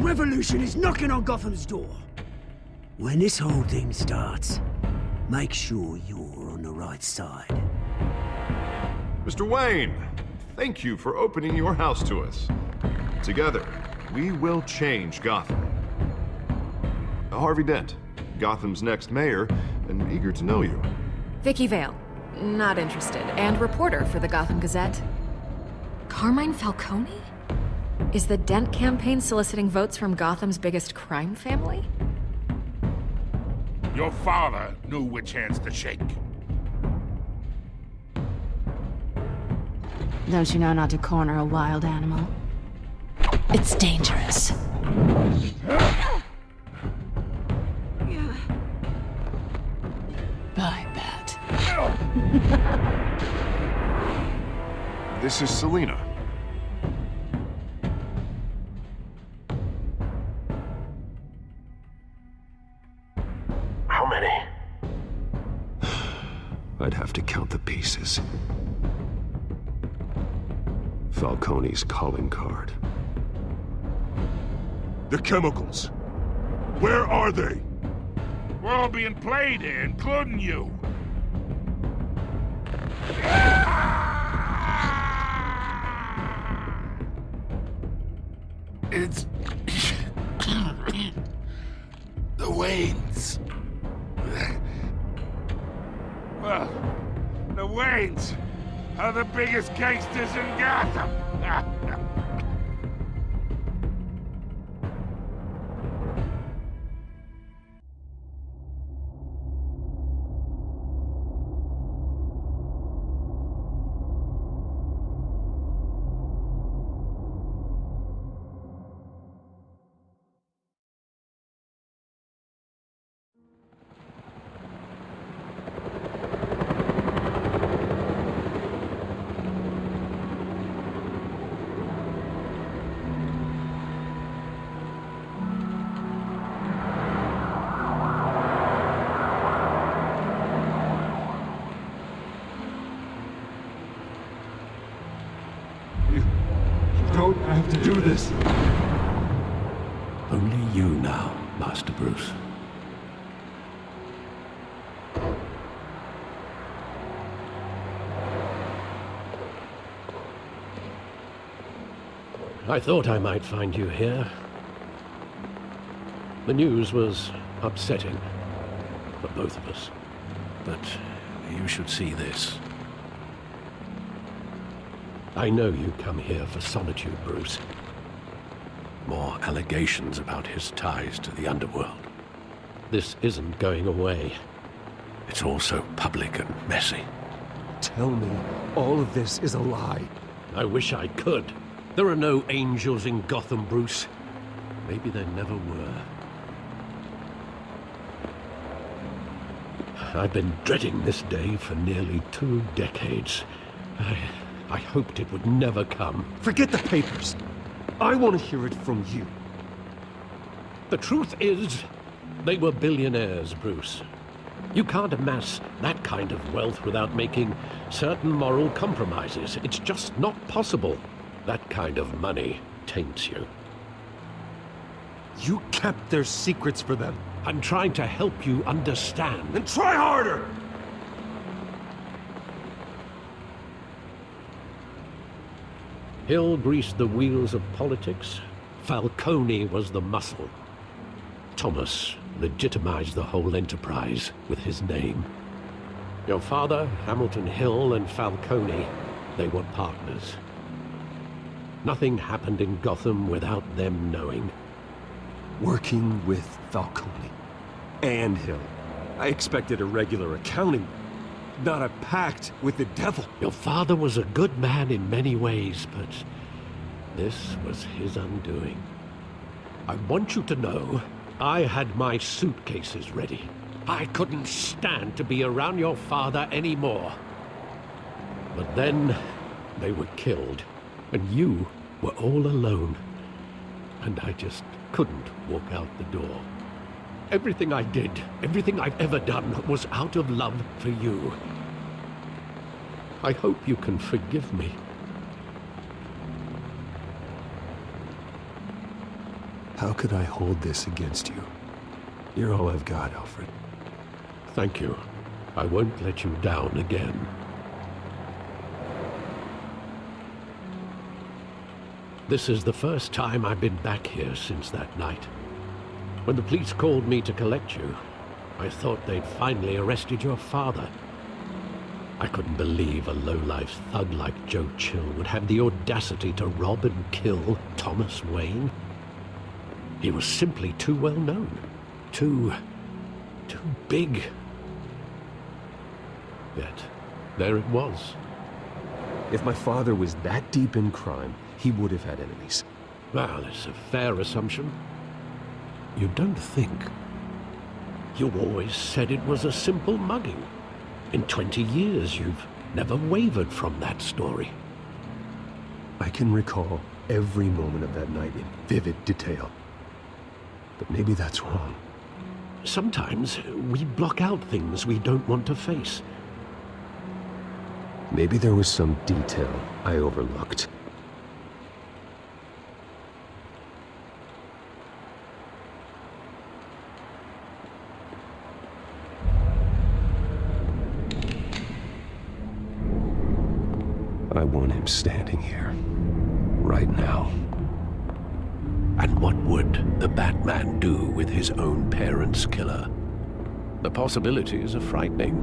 revolution is knocking on Gotham's door. When this whole thing starts, make sure you're on the right side. Mr. Wayne, thank you for opening your house to us. Together, we will change Gotham. Harvey Dent, Gotham's next mayor, and eager to know you. Vicky Vale, not interested, and reporter for the Gotham Gazette. Carmine Falcone? Is the Dent campaign soliciting votes from Gotham's biggest crime family? Your father knew which hands to shake. Don't you know not to corner a wild animal? It's dangerous. Bye, Bat. This is Selina. How many? I'd have to count the pieces. Falcone's calling card. The chemicals. Where are they? We're all being played here, including you. It's... the Waynes. Well, the Waynes are the biggest gangsters in Gotham. Don't have to do this. Only you now, Master Bruce. I thought I might find you here. The news was upsetting for both of us. But you should see this. I know you come here for solitude, Bruce. More allegations about his ties to the underworld. This isn't going away. It's all so public and messy. Tell me, all of this is a lie. I wish I could. There are no angels in Gotham, Bruce. Maybe there never were. I've been dreading this day for nearly 2 decades. I hoped it would never come. Forget the papers. I want to hear it from you. The truth is, they were billionaires, Bruce. You can't amass that kind of wealth without making certain moral compromises. It's just not possible. That kind of money taints you. You kept their secrets for them. I'm trying to help you understand. Then try harder! Hill greased the wheels of politics. Falcone was the muscle. Thomas legitimized the whole enterprise with his name. Your father, Hamilton Hill, and Falcone, they were partners. Nothing happened in Gotham without them knowing. Working with Falcone and Hill. I expected a regular accounting, not a pact with the devil. Your father was a good man in many ways, but this was his undoing. I want you to know, I had my suitcases ready. I couldn't stand to be around your father anymore. But then, they were killed, and you were all alone. And I just couldn't walk out the door. Everything I did, everything I've ever done, was out of love for you. I hope you can forgive me. How could I hold this against you? You're all I've got, Alfred. Thank you. I won't let you down again. This is the first time I've been back here since that night. When the police called me to collect you, I thought they'd finally arrested your father. I couldn't believe a low-life thug like Joe Chill would have the audacity to rob and kill Thomas Wayne. He was simply too well known. Too big. Yet, there it was. If my father was that deep in crime, he would have had enemies. Well, it's a fair assumption. You don't think? You always said it was a simple mugging. In 20 years, you've never wavered from that story. I can recall every moment of that night in vivid detail. But maybe that's wrong. Sometimes we block out things we don't want to face. Maybe there was some detail I overlooked. I want him standing here, right now. And what would the Batman do with his own parents' killer? The possibilities are frightening.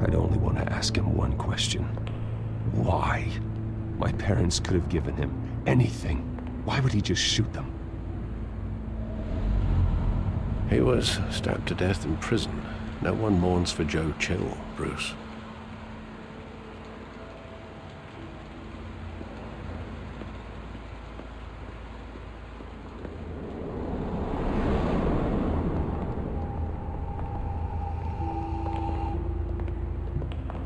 I'd only want to ask him one question. Why? My parents could have given him anything. Why would he just shoot them? He was stabbed to death in prison. No one mourns for Joe Chill, Bruce.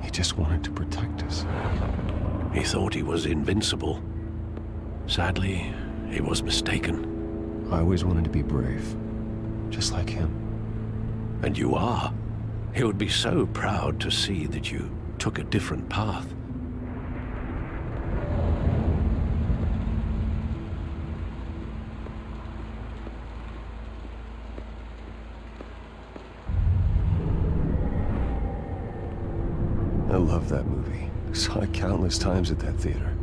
He just wanted to protect us. He thought he was invincible. Sadly, he was mistaken. I always wanted to be brave, just like him. And you are. He would be so proud to see that you took a different path. I love that movie. Saw it countless times at that theater.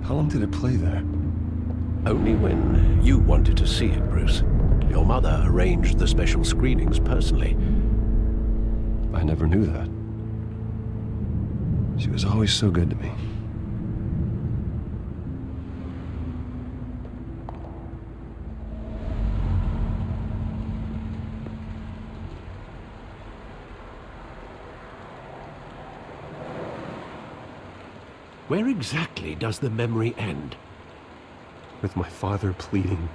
How long did it play there? Only when you wanted to see it, Bruce. Your mother arranged the special screenings personally. I never knew that. She was always so good to me. Where exactly does the memory end? With my father pleading,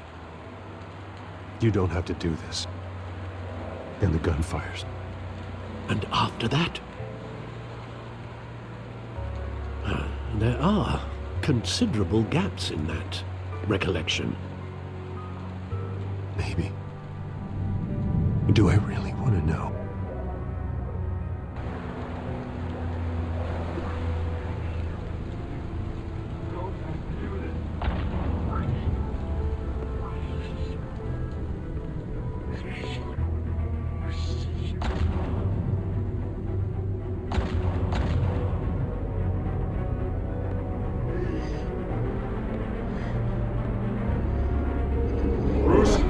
"You don't have to do this." And the gun fires. And after that? There are considerable gaps in that recollection. Maybe. Do I really want to know?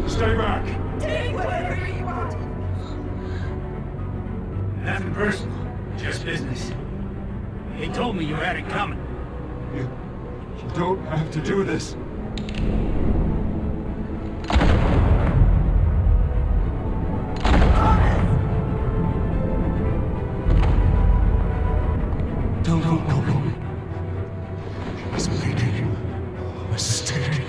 Stay back! Take whatever you want. Nothing personal, just business. They told me you had it coming. You don't have to do this. No. He's making a mistake.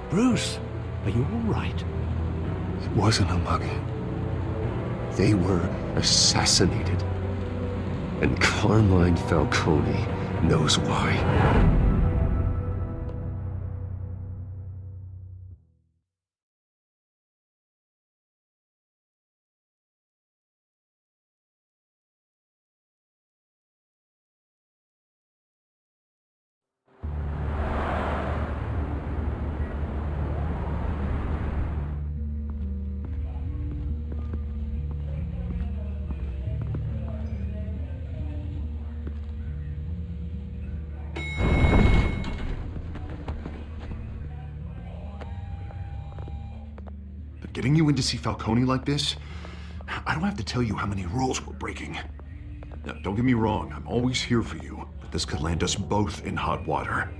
Bruce, are you all right? It wasn't a mugging. They were assassinated. And Carmine Falcone knows why. Getting you in to see Falcone like this? I don't have to tell you how many rules we're breaking. Now, don't get me wrong, I'm always here for you, but this could land us both in hot water.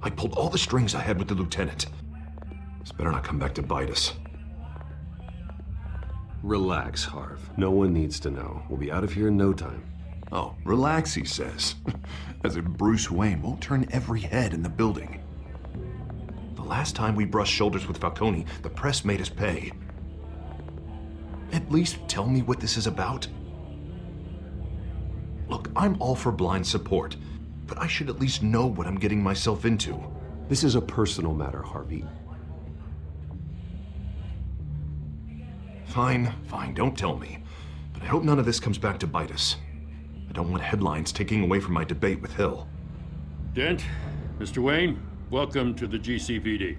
I pulled all the strings I had with the lieutenant. This better not come back to bite us. Relax, Harv. No one needs to know. We'll be out of here in no time. Oh, relax, he says. As if Bruce Wayne won't turn every head in the building. The last time we brushed shoulders with Falcone, the press made us pay. At least tell me what this is about. Look, I'm all for blind support, but I should at least know what I'm getting myself into. This is a personal matter, Harvey. Fine, don't tell me. But I hope none of this comes back to bite us. I don't want headlines taking away from my debate with Hill. Dent, Mr. Wayne, welcome to the GCPD.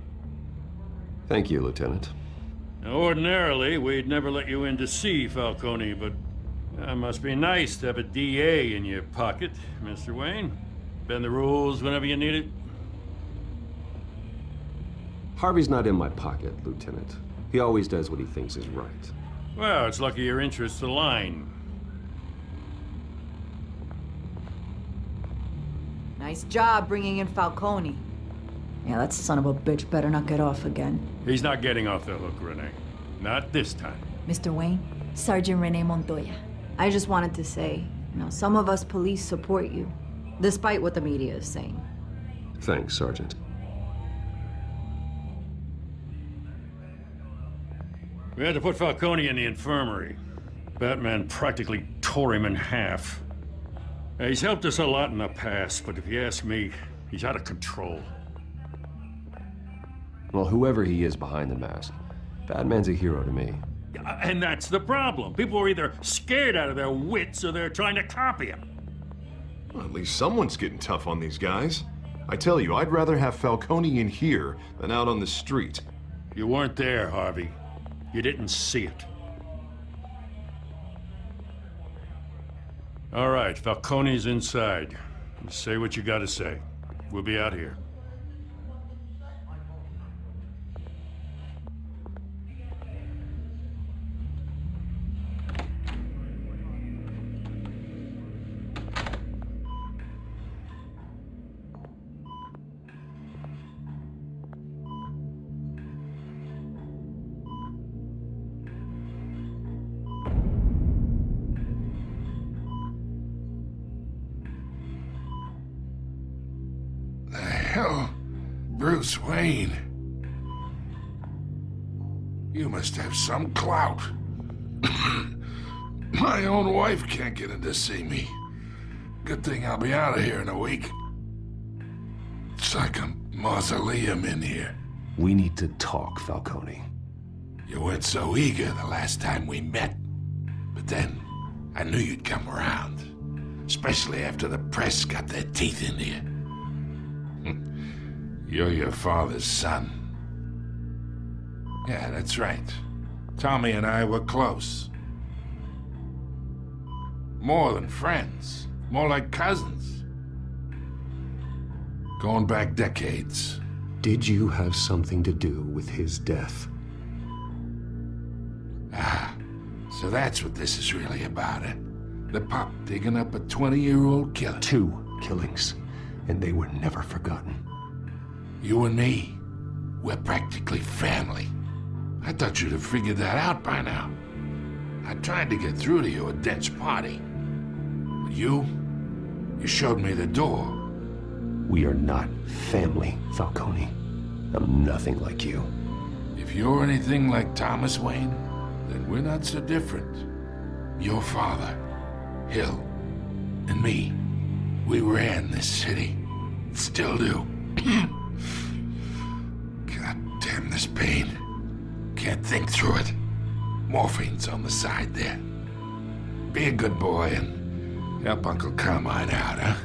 Thank you, Lieutenant. Now, ordinarily, we'd never let you in to see Falcone, but it must be nice to have a DA in your pocket, Mr. Wayne. Bend the rules whenever you need it. Harvey's not in my pocket, Lieutenant. He always does what he thinks is right. Well, it's lucky your interests align. Nice job bringing in Falcone. Yeah, that son of a bitch better not get off again. He's not getting off the hook, Renee. Not this time. Mr. Wayne, Sergeant Renee Montoya. I just wanted to say, some of us police support you, despite what the media is saying. Thanks, Sergeant. We had to put Falcone in the infirmary. Batman practically tore him in half. He's helped us a lot in the past, but if you ask me, he's out of control. Well, whoever he is behind the mask, Batman's a hero to me. And that's the problem. People are either scared out of their wits or they're trying to copy him. Well, at least someone's getting tough on these guys. I tell you, I'd rather have Falcone in here than out on the street. You weren't there, Harvey. You didn't see it. All right, Falcone's inside. Say what you gotta say. We'll be out here. Hell, Bruce Wayne. You must have some clout. My own wife can't get in to see me. Good thing I'll be out of here in a week. It's like a mausoleum in here. We need to talk, Falcone. You weren't so eager the last time we met. But then, I knew you'd come around. Especially after the press got their teeth into you. You're your father's son. Yeah, that's right. Tommy and I were close. More than friends. More like cousins. Going back decades. Did you have something to do with his death? Ah, so that's what this is really about, eh? The pup digging up a 20-year-old killer. 2 killings, and they were never forgotten. You and me, we're practically family. I thought you'd have figured that out by now. I tried to get through to you at Dent's party. But you showed me the door. We are not family, Falcone. I'm nothing like you. If you're anything like Thomas Wayne, then we're not so different. Your father, Hill, and me, we ran this city. Still do. God damn this pain. Can't think through it. Morphine's on the side there. Be a good boy and help Uncle Carmine out, huh?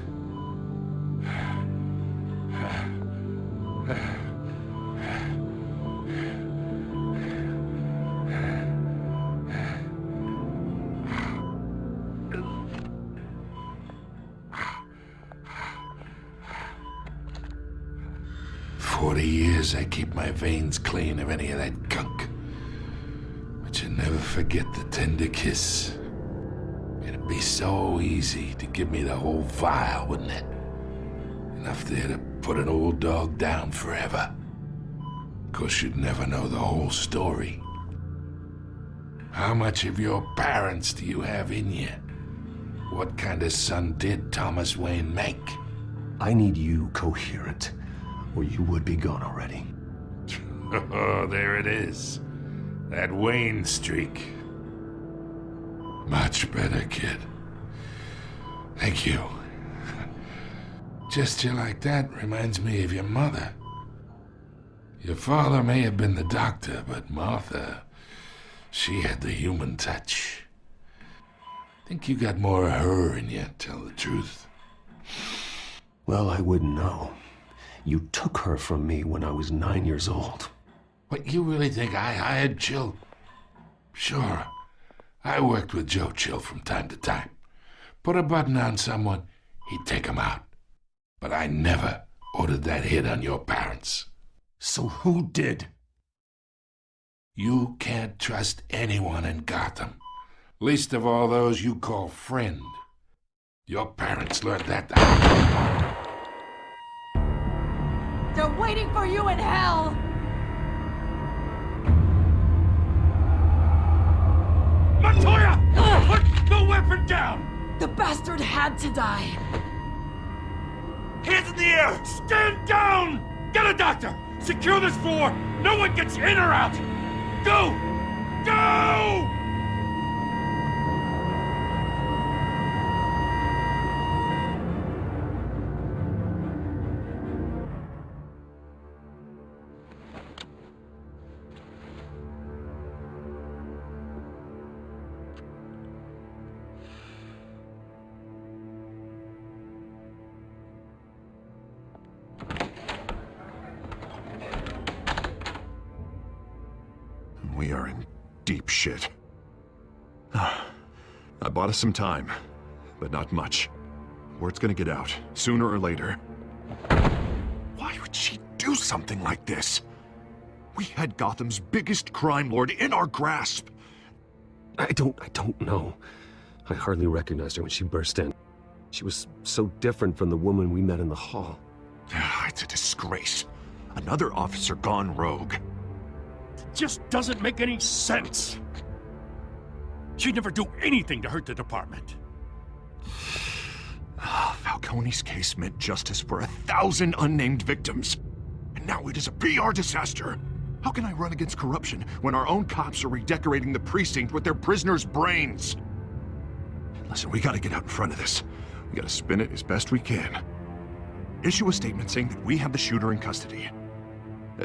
40 years I keep my veins clean of any of that gunk. But you never forget the tender kiss. It'd be so easy to give me the whole vial, wouldn't it? Enough there to put an old dog down forever. Of course, you'd never know the whole story. How much of your parents do you have in you? What kind of son did Thomas Wayne make? I need you coherent, or you would be gone already. Oh, there it is. That Wayne streak. Much better, kid. Thank you. Gesture like that reminds me of your mother. Your father may have been the doctor, but Martha, she had the human touch. Think you got more of her in you, tell the truth. Well, I wouldn't know. You took her from me when I was 9 years old. What, you really think I hired Chill? Sure. I worked with Joe Chill from time to time. Put a button on someone, he'd take him out. But I never ordered that hit on your parents. So who did? You can't trust anyone in Gotham. Least of all those you call friend. Your parents learned that. They're waiting for you in hell! Montoya! Put the weapon down! The bastard had to die. Hands in the air! Stand down! Get a doctor! Secure this floor! No one gets in or out! Go! Go! We are in deep shit. I bought us some time, but not much. Word's gonna get out, sooner or later. Why would she do something like this? We had Gotham's biggest crime lord in our grasp. I don't know. I hardly recognized her when she burst in. She was so different from the woman we met in the hall. It's a disgrace. Another officer gone rogue. Just doesn't make any sense. She'd never do anything to hurt the department. Falcone's case meant justice for 1,000 unnamed victims. And now it is a PR disaster. How can I run against corruption when our own cops are redecorating the precinct with their prisoners' brains? Listen, we gotta get out in front of this. We gotta spin it as best we can. Issue a statement saying that we have the shooter in custody.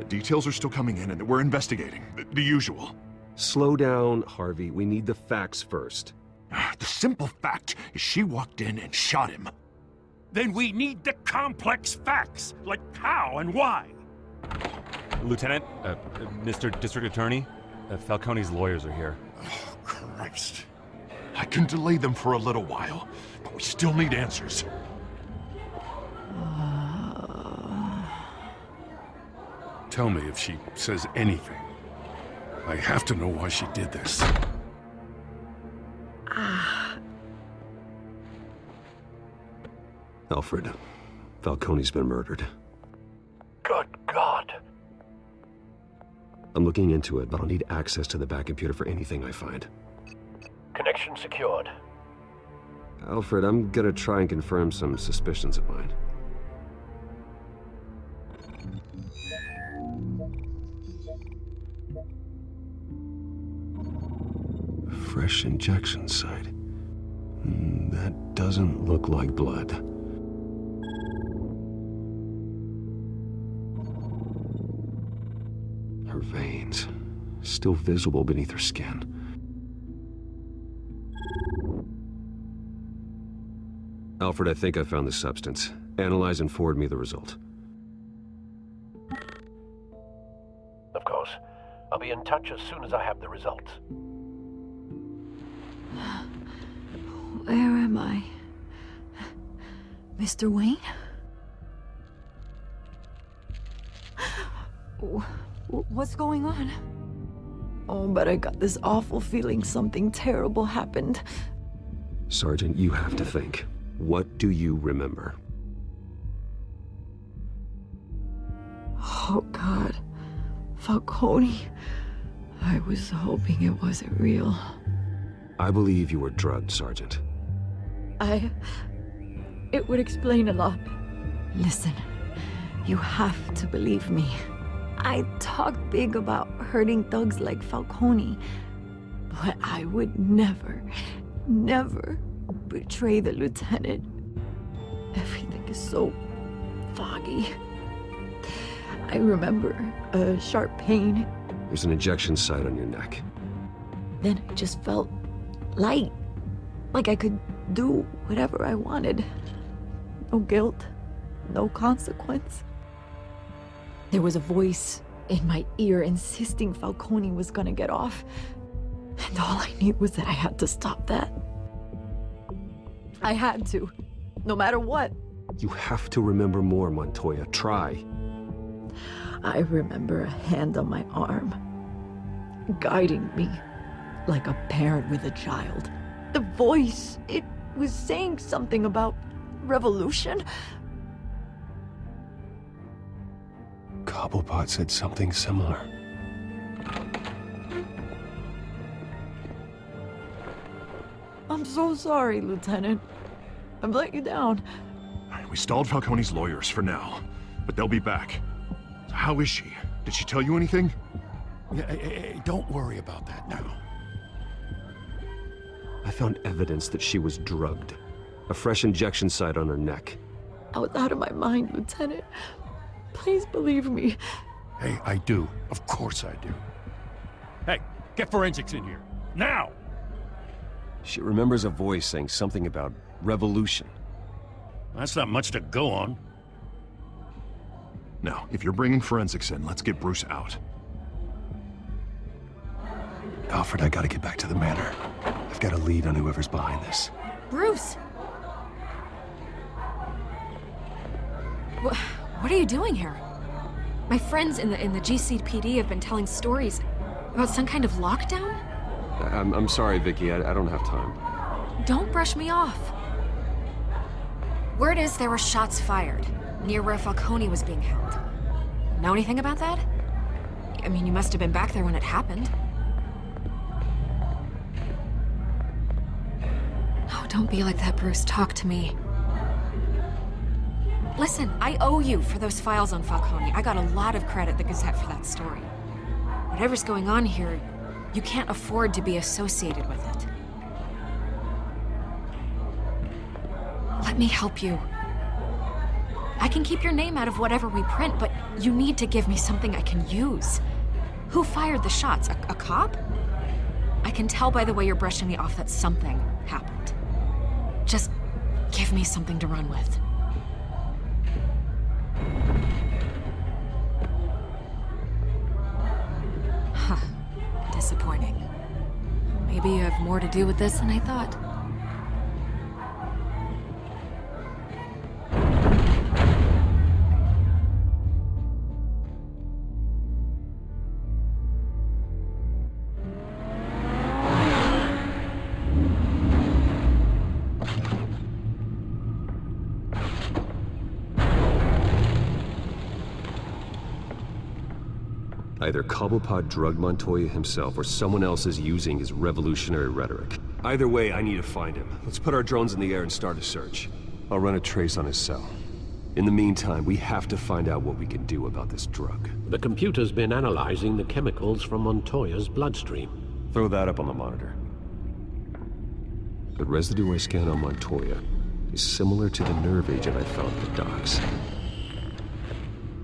Details are still coming in and that we're investigating. The usual. Slow down, Harvey. We need the facts first. The simple fact is she walked in and shot him. Then we need the complex facts, like how and why. Lieutenant, Mr. District Attorney, Falcone's lawyers are here. Oh, Christ. I can delay them for a little while, but we still need answers. Tell me if she says anything. I have to know why she did this. Alfred, Falcone's been murdered. Good God. I'm looking into it, but I'll need access to the back computer for anything I find. Connection secured. Alfred, I'm gonna try and confirm some suspicions of mine. fresh injection site. That doesn't look like blood. Her veins, still visible beneath her skin. Alfred, I think I found the substance. Analyze and forward me the result. Of course. I'll be in touch as soon as I have the results. Where am I? Mr. Wayne? What's going on? Oh, but I got this awful feeling something terrible happened. Sergeant, you have to think. What do you remember? Oh, God. Falcone. I was hoping it wasn't real. I believe you were drugged, Sergeant. It would explain a lot. Listen, you have to believe me. I talked big about hurting thugs like Falcone, but I would never betray the lieutenant. Everything is so foggy. I remember a sharp pain. There's an injection site on your neck. Then I just felt light, like I could do whatever I wanted. No guilt, no consequence. There was a voice in my ear insisting Falcone was gonna get off. And all I knew was that I had to stop that. I had to, no matter what. You have to remember more, Montoya. Try. I remember a hand on my arm, guiding me like a parent with a child. The voice, it was saying something about revolution. Cobblepot said something similar. I'm so sorry, Lieutenant. I've let you down. We stalled Falcone's lawyers for now, but they'll be back. How is she? Did she tell you anything? Yeah, don't worry about that now. I found evidence that she was drugged. A fresh injection site on her neck. I was out of my mind, Lieutenant. Please believe me. Hey, I do. Of course I do. Hey, get forensics in here. Now! She remembers a voice saying something about revolution. That's not much to go on. Now, if you're bringing forensics in, let's get Bruce out. Alfred, I gotta get back to the manor. I've got a lead on whoever's behind this. Bruce! What are you doing here? My friends in the GCPD have been telling stories about some kind of lockdown? I'm sorry, Vicky. I don't have time. Don't brush me off. Word is there were shots fired near where Falcone was being held. Know anything about that? I mean, you must have been back there when it happened. Oh, don't be like that, Bruce. Talk to me. Listen, I owe you for those files on Falcone. I got a lot of credit at the Gazette for that story. Whatever's going on here, you can't afford to be associated with it. Let me help you. I can keep your name out of whatever we print, but you need to give me something I can use. Who fired the shots? A cop? I can tell by the way you're brushing me off that something happened. Just give me something to run with. Huh. Disappointing. Maybe you have more to do with this than I thought. Either Cobblepot drugged Montoya himself or someone else is using his revolutionary rhetoric. Either way, I need to find him. Let's put our drones in the air and start a search. I'll run a trace on his cell. In the meantime, we have to find out what we can do about this drug. The computer's been analyzing the chemicals from Montoya's bloodstream. Throw that up on the monitor. The residue I scanned on Montoya is similar to the nerve agent I found at the docks.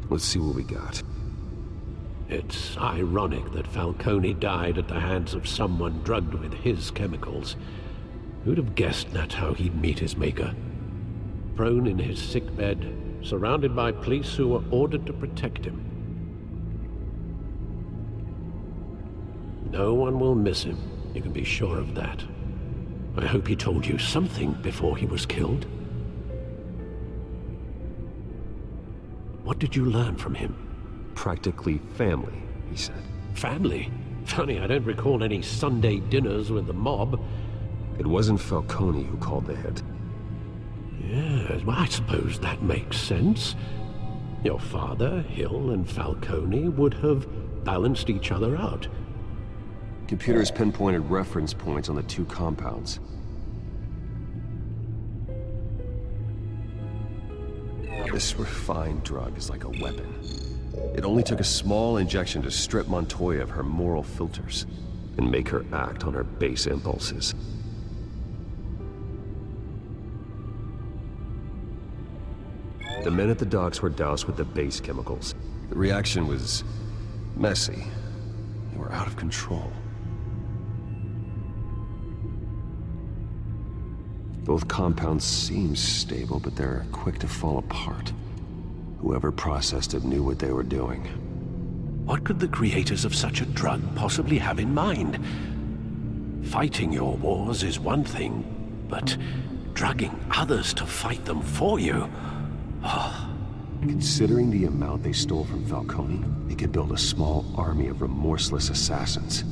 Let's see what we got. It's ironic that Falcone died at the hands of someone drugged with his chemicals. Who'd have guessed that's how he'd meet his maker? Prone in his sickbed, surrounded by police who were ordered to protect him. No one will miss him, you can be sure of that. I hope he told you something before he was killed. What did you learn from him? Practically family, he said. Family? Funny, I don't recall any Sunday dinners with the mob. It wasn't Falcone who called the hit. Yes, well, I suppose that makes sense. Your father, Hill, and Falcone would have balanced each other out. Computers pinpointed reference points on the two compounds. This refined drug is like a weapon. It only took a small injection to strip Montoya of her moral filters and make her act on her base impulses. The men at the docks were doused with the base chemicals. The reaction was messy. They were out of control. Both compounds seem stable, but they're quick to fall apart. Whoever processed it knew what they were doing. What could the creators of such a drug possibly have in mind? Fighting your wars is one thing, but drugging others to fight them for you? Considering the amount they stole from Falcone, they could build a small army of remorseless assassins.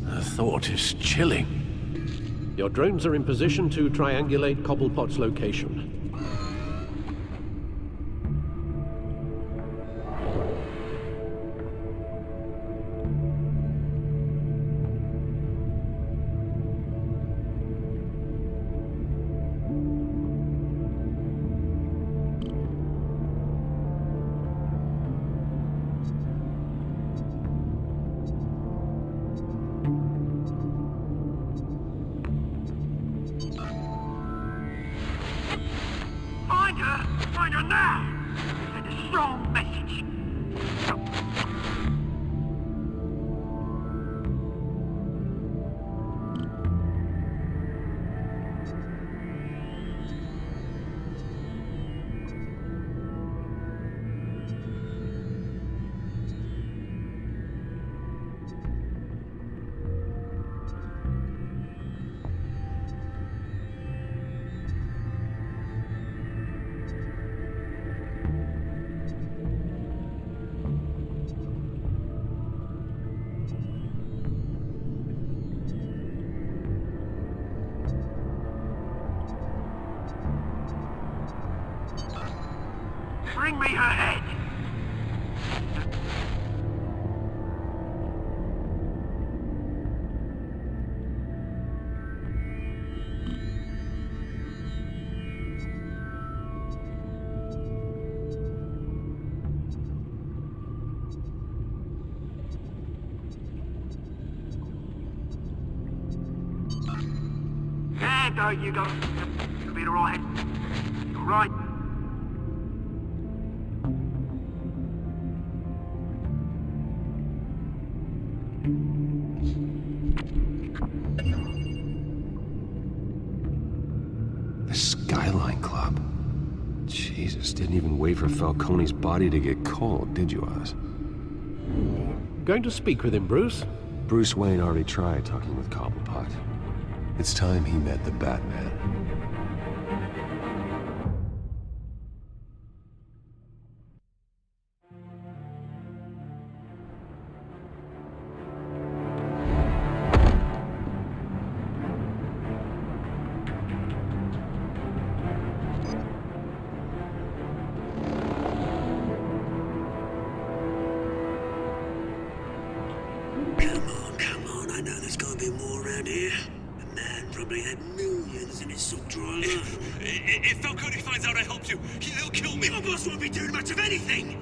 The thought is chilling. Your drones are in position to triangulate Cobblepot's location. Find her now! Send a strong message. Bring me her head! There, there you go. You'll be alright. You're right. The Skyline Club. Jesus, didn't even wait for Falcone's body to get cold, did you, Oz? Going to speak with him, Bruce? Bruce Wayne already tried talking with Cobblepot. It's time he met the Batman. Come on, I know there's gotta be more around here. The man probably had millions in his sock drawer. If Falcone finds out I helped you, he'll kill me. Your boss won't be doing much of anything!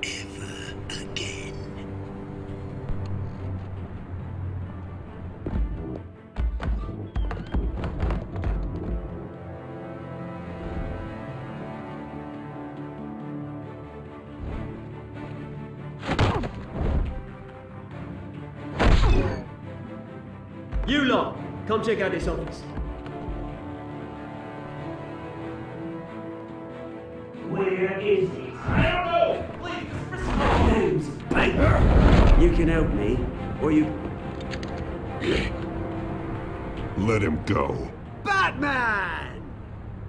Ever again. You lot, come check out this office. Where is it? I don't know! Please, just Name's Baker. You can help me, or you... Let him go. Batman!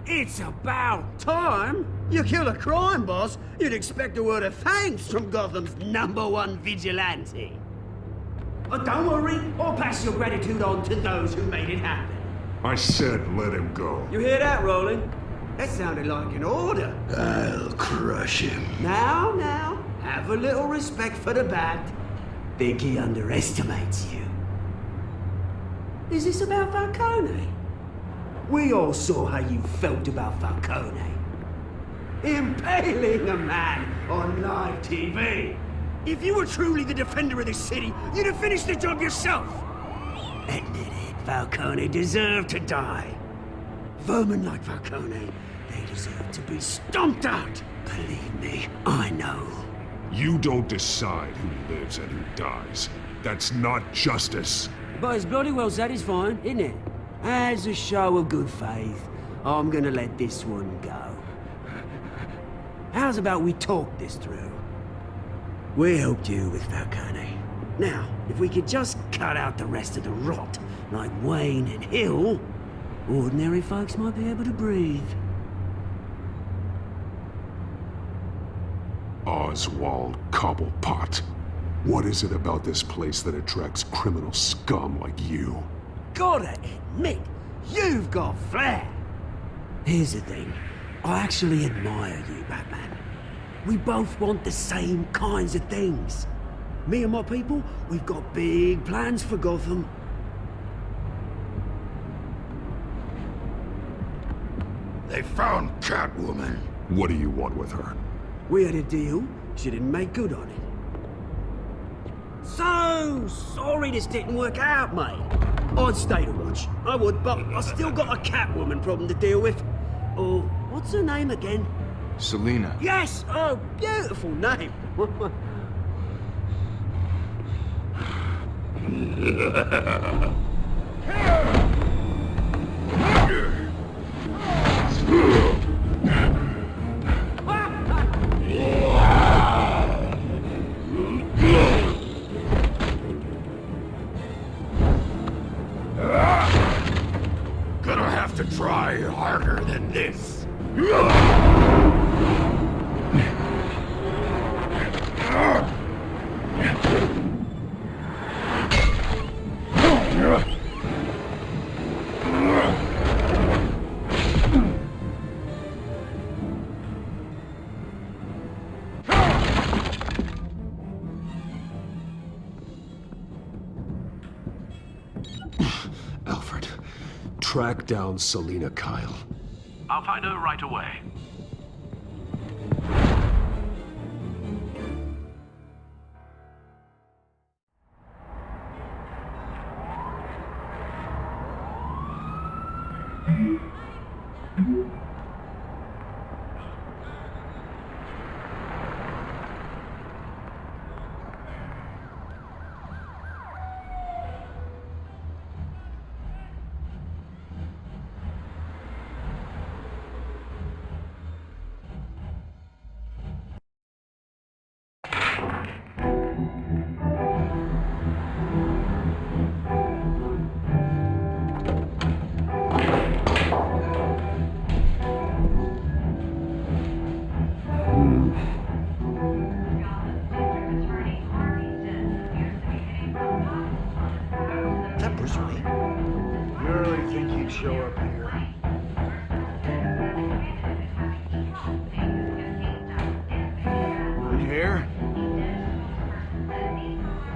It's about time. You kill a crime boss, you'd expect a word of thanks from Gotham's #1 vigilante. But don't worry, I'll pass your gratitude on to those who made it happen. I said let him go. You hear that, Roland? That sounded like an order. I'll crush him. Now, have a little respect for the Bat. Think he underestimates you. Is this about Falcone? We all saw how you felt about Falcone. Impaling a man on live TV. If you were truly the defender of the city, you'd have finished the job yourself. Admit it, Falcone deserved to die. Vermin like Falcone, they deserve to be stomped out. Believe me, I know. You don't decide who lives and who dies. That's not justice. But it's bloody well satisfying, isn't it? As a show of good faith, I'm gonna let this one go. How's about we talk this through? We helped you with Falcone. Now, if we could just cut out the rest of the rot, like Wayne and Hill, ordinary folks might be able to breathe. Oswald Cobblepot. What is it about this place that attracts criminal scum like you? Gotta admit, you've got flair. Here's the thing. I actually admire you, Batman. We both want the same kinds of things. Me and my people, we've got big plans for Gotham. They found Catwoman. What do you want with her? We had a deal. She didn't make good on it. So sorry this didn't work out, mate. I'd stay to watch. I would, but I still got a Catwoman problem to deal with. Oh, what's her name again? Selina. Yes! Oh, beautiful name. Gonna have to try harder than this. Alfred, track down Selina Kyle. I'll find her right away.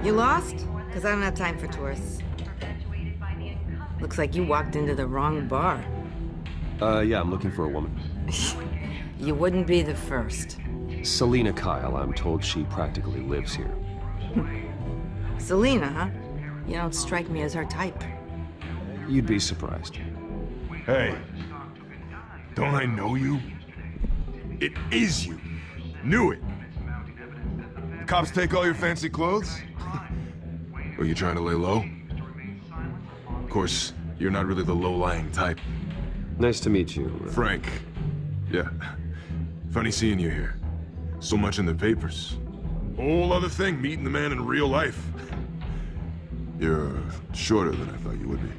You lost? Because I don't have time for tourists. Looks like you walked into the wrong bar. Yeah, I'm looking for a woman. You wouldn't be the first. Selina Kyle, I'm told she practically lives here. Selina, huh? You don't strike me as her type. You'd be surprised. Hey, don't I know you? It is you. Knew it. The cops take all your fancy clothes? Are you trying to lay low? course, you're not really the low-lying type. Nice to meet you. Frank. Yeah. Funny seeing you here. So much in the papers. Whole other thing, meeting the man in real life. You're shorter than I thought you would be.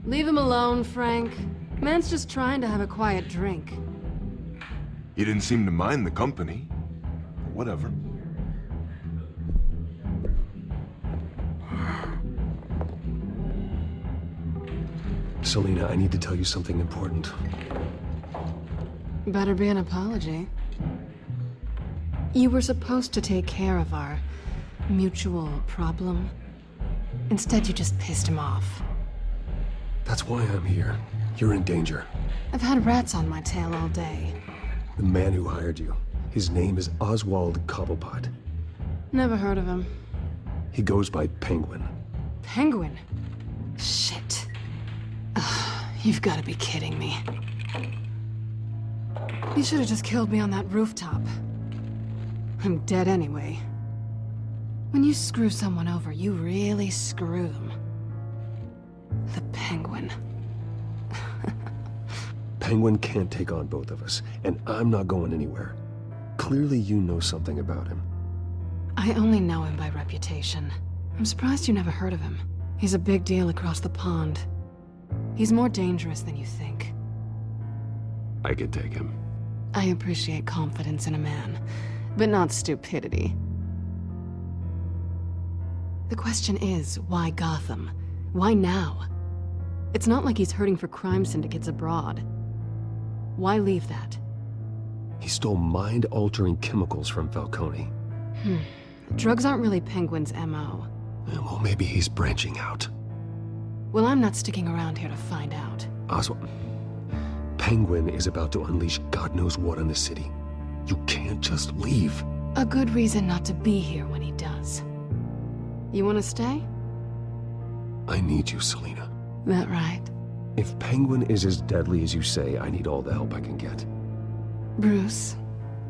Leave him alone, Frank. Man's just trying to have a quiet drink. He didn't seem to mind the company. Whatever. Selina, I need to tell you something important. Better be an apology. You were supposed to take care of our mutual problem. Instead, you just pissed him off. That's why I'm here. You're in danger. I've had rats on my tail all day. The man who hired you, his name is Oswald Cobblepot. Never heard of him. He goes by Penguin. Penguin? Shit. Ugh, you've got to be kidding me. You should have just killed me on that rooftop. I'm dead anyway. When you screw someone over, you really screw them. The Penguin. Penguin can't take on both of us, and I'm not going anywhere. Clearly you know something about him. I only know him by reputation. I'm surprised you never heard of him. He's a big deal across the pond. He's more dangerous than you think. I could take him. I appreciate confidence in a man, but not stupidity. The question is, why Gotham? Why now? It's not like he's hurting for crime syndicates abroad. Why leave that? He stole mind-altering chemicals from Falcone. Drugs aren't really Penguin's MO. Well, maybe he's branching out. Well, I'm not sticking around here to find out. Oswald, Penguin is about to unleash God knows what on the city. You can't just leave. A good reason not to be here when he does. You want to stay? I need you, Selina. That right? If Penguin is as deadly as you say, I need all the help I can get. Bruce,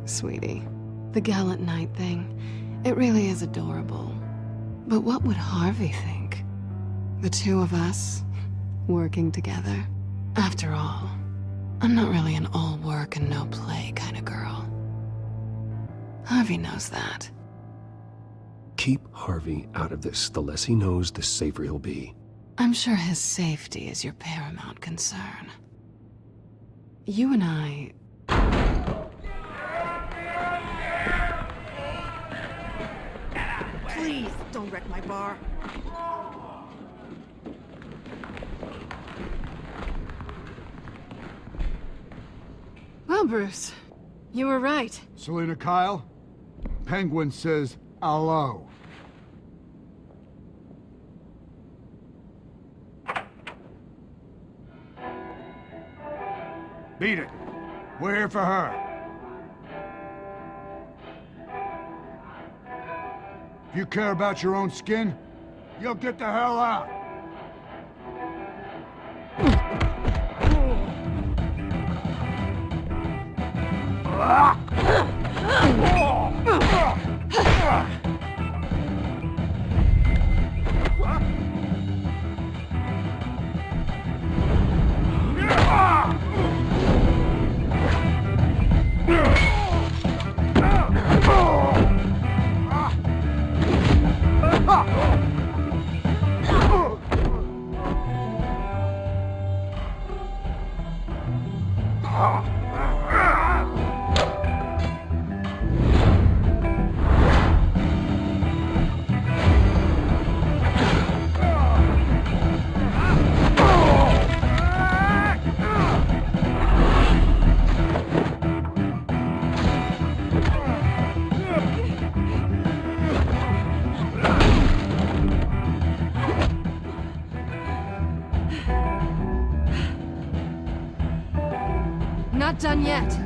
sweetie, the gallant knight thing, it really is adorable. But what would Harvey think? The two of us, working together? After all, I'm not really an all work and no play kind of girl. Harvey knows that. Keep Harvey out of this. The less he knows, the safer he'll be. I'm sure his safety is your paramount concern. You and I... Please, don't wreck my bar. Well, Bruce, you were right. Selina Kyle, Penguin says hello. Beat it. We're here for her. If you care about your own skin, you'll get the hell out. Not done yet.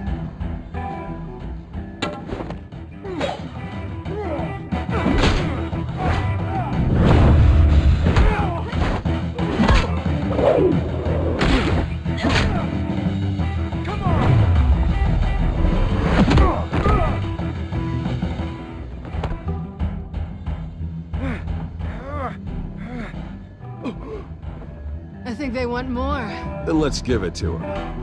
think they want more. Then let's give it to them.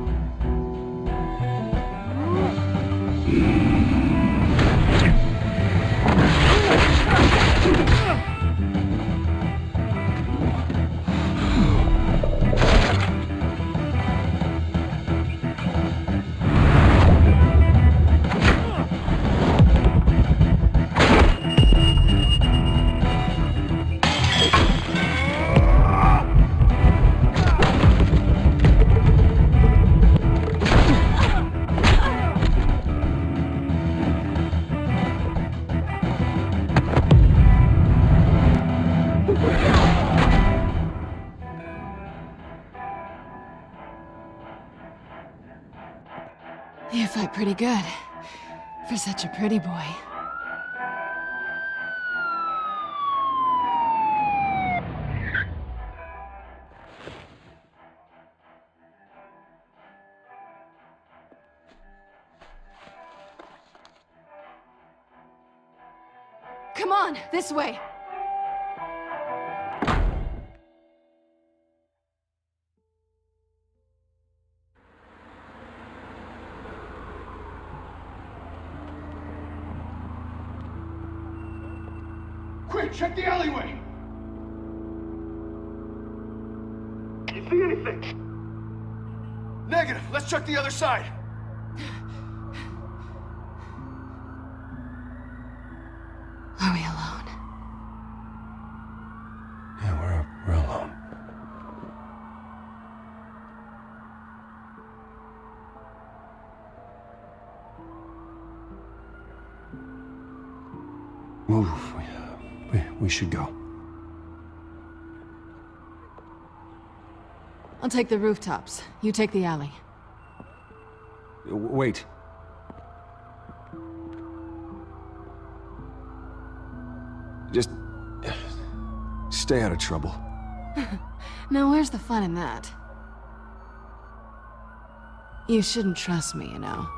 You fight pretty good. For such a pretty boy. Come on, this way! Quick, check the alleyway! You see anything? Negative. Let's check the other side. Are we alone? Yeah, we're alone. Move. We should go. I'll take the rooftops. You take the alley. Wait. Just stay out of trouble. Now where's the fun in that? You shouldn't trust me, you know.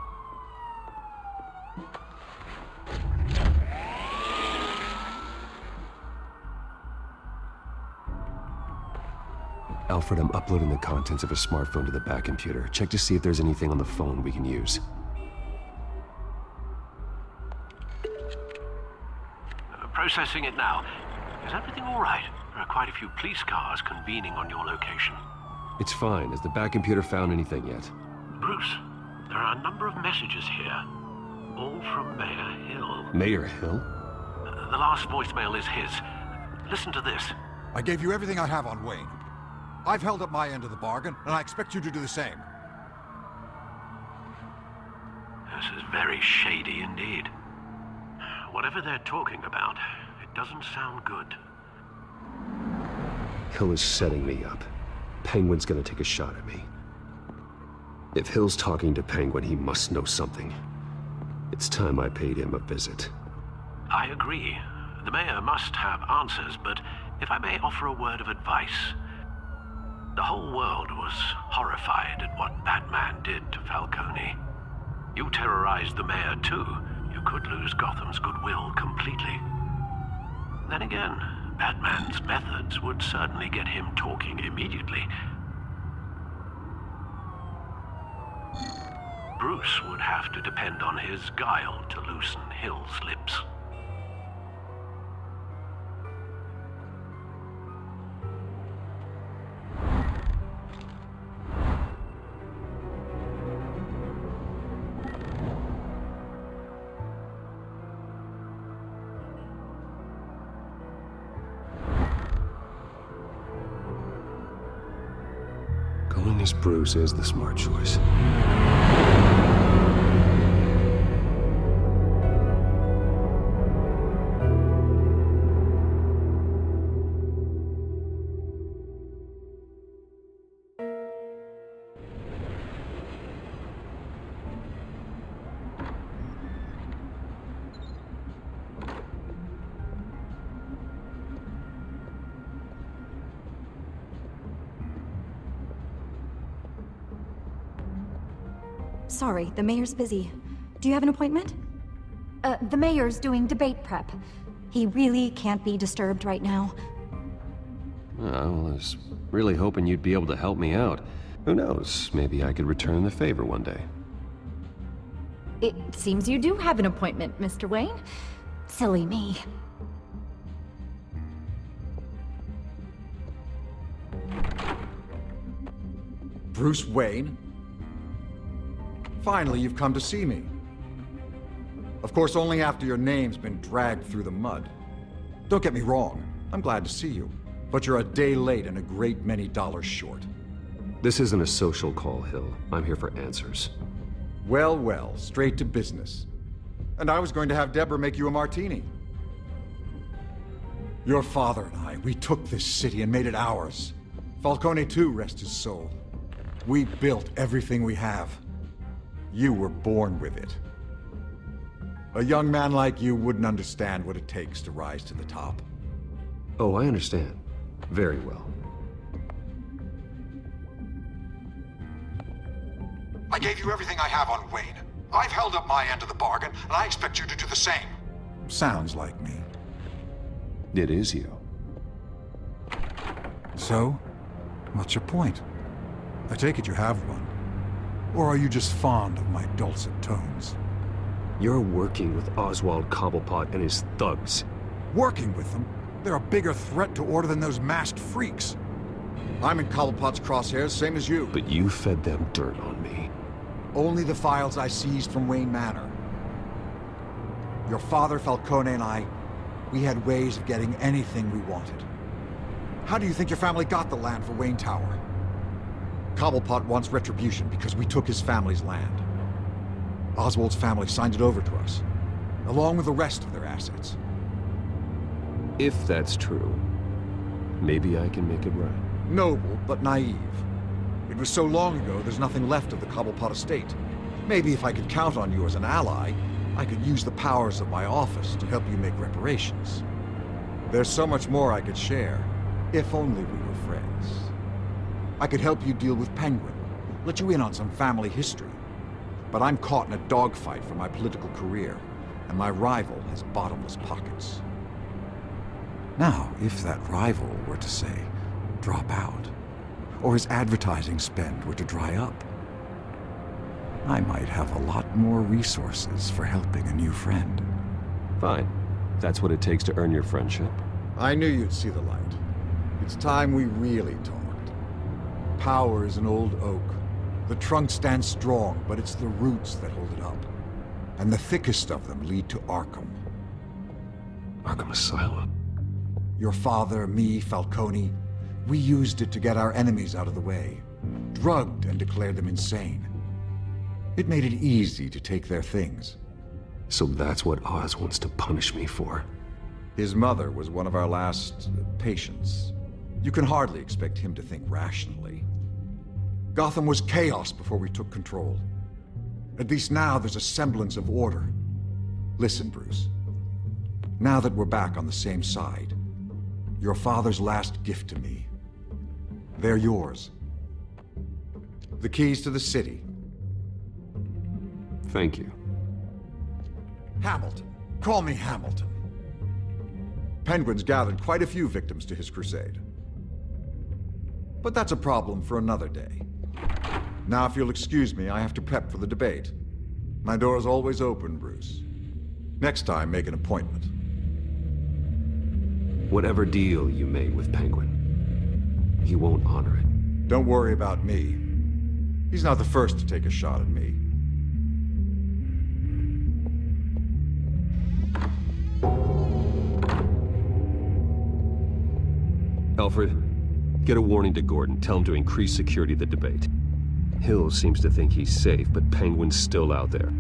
Alfred, I'm uploading the contents of a smartphone to the back computer. Check to see if there's anything on the phone we can use. Processing it now. Is everything all right? There are quite a few police cars convening on your location. It's fine. Has the back computer found anything yet? Bruce, there are a number of messages here. All from Mayor Hill. Mayor Hill? The last voicemail is his. Listen to this. I gave you everything I have on Wayne. I've held up my end of the bargain, and I expect you to do the same. This is very shady indeed. Whatever they're talking about, it doesn't sound good. Hill is setting me up. Penguin's gonna take a shot at me. If Hill's talking to Penguin, he must know something. It's time I paid him a visit. I agree. The mayor must have answers, but if I may offer a word of advice. The whole world was horrified at what Batman did to Falcone. You terrorized the mayor too. You could lose Gotham's goodwill completely. Then again, Batman's methods would certainly get him talking immediately. Bruce would have to depend on his guile to loosen Hill's lips. Going as Bruce is the smart choice. Sorry, the mayor's busy. Do you have an appointment? The mayor's doing debate prep. He really can't be disturbed right now. Well, I was really hoping you'd be able to help me out. Who knows, maybe I could return the favor one day. It seems you do have an appointment, Mr. Wayne. Silly me. Bruce Wayne? Finally, you've come to see me. Of course, only after your name's been dragged through the mud. Don't get me wrong, I'm glad to see you. But you're a day late and a great many dollars short. This isn't a social call, Hill. I'm here for answers. Well, well, straight to business. And I was going to have Deborah make you a martini. Your father and I, we took this city and made it ours. Falcone too, rest his soul. We built everything we have. You were born with it. A young man like you wouldn't understand what it takes to rise to the top. Oh, I understand. Very well. I gave you everything I have on Wayne. I've held up my end of the bargain, and I expect you to do the same. Sounds like me. It is you. So, what's your point? I take it you have one. Or are you just fond of my dulcet tones? You're working with Oswald Cobblepot and his thugs. Working with them? They're a bigger threat to order than those masked freaks. I'm in Cobblepot's crosshairs, same as you. But you fed them dirt on me. Only the files I seized from Wayne Manor. Your father, Falcone, and I, we had ways of getting anything we wanted. How do you think your family got the land for Wayne Tower? Cobblepot wants retribution because we took his family's land. Oswald's family signed it over to us, along with the rest of their assets. If that's true, maybe I can make it right. Noble, but naive. It was so long ago, there's nothing left of the Cobblepot estate. Maybe if I could count on you as an ally, I could use the powers of my office to help you make reparations. There's so much more I could share, if only we were friends. I could help you deal with Penguin, let you in on some family history. But I'm caught in a dogfight for my political career, and my rival has bottomless pockets. Now, if that rival were to say, drop out, or his advertising spend were to dry up, I might have a lot more resources for helping a new friend. Fine. That's what it takes to earn your friendship. I knew you'd see the light. It's time we really talked. Power is an old oak. The trunk stands strong, but it's the roots that hold it up. And the thickest of them lead to Arkham. Arkham Asylum. Your father, me, Falcone, we used it to get our enemies out of the way. Drugged and declared them insane. It made it easy to take their things. So that's what Oz wants to punish me for. His mother was one of our last patients. You can hardly expect him to think rationally. Gotham was chaos before we took control. At least now there's a semblance of order. Listen, Bruce. Now that we're back on the same side, your father's last gift to me, they're yours. The keys to the city. Thank you. Hamilton. Call me Hamilton. Penguin's gathered quite a few victims to his crusade. But that's a problem for another day. Now, if you'll excuse me, I have to prep for the debate. My door is always open, Bruce. Next time, make an appointment. Whatever deal you made with Penguin, he won't honor it. Don't worry about me. He's not the first to take a shot at me. Alfred, get a warning to Gordon. Tell him to increase security of the debate. Hill seems to think he's safe, but Penguin's still out there.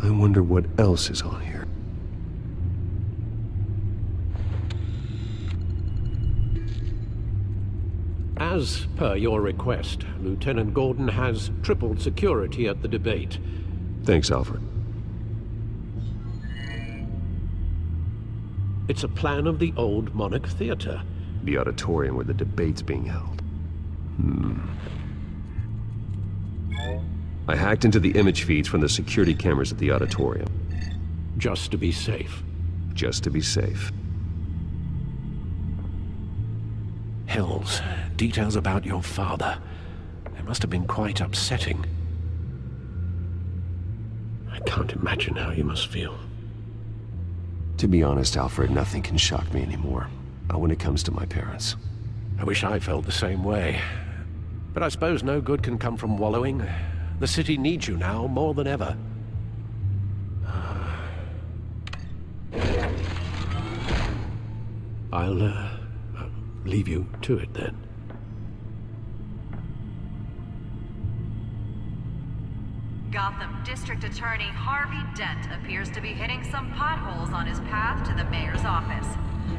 I wonder what else is on here. As per your request, Lieutenant Gordon has tripled security at the debate. Thanks, Alfred. It's a plan of the old Monarch Theater. The auditorium where the debate's being held. I hacked into the image feeds from the security cameras at the auditorium. Just to be safe. Just to be safe. Hills, details about your father. They must have been quite upsetting. I can't imagine how you must feel. To be honest, Alfred, nothing can shock me anymore. Not when it comes to my parents. I wish I felt the same way. But I suppose no good can come from wallowing. The city needs you now more than ever. I'll leave you to it then. Gotham District Attorney Harvey Dent appears to be hitting some potholes on his path to the mayor's office.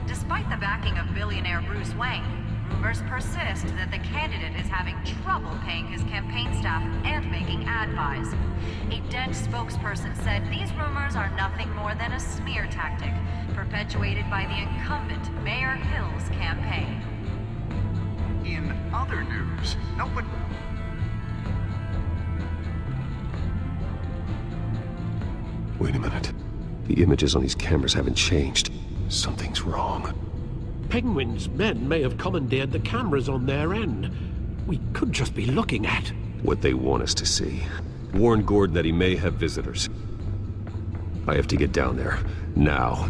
Despite the backing of billionaire Bruce Wayne, rumors persist that the candidate is having trouble paying his campaign staff and making ad buys. A Dent spokesperson said these rumors are nothing more than a smear tactic, perpetuated by the incumbent Mayor Hill's campaign. In other news, nobody... Wait a minute. The images on these cameras haven't changed. Something's wrong. Penguin's men may have commandeered the cameras on their end. We could just be looking at what they want us to see. Warn Gordon that he may have visitors. I have to get down there. Now.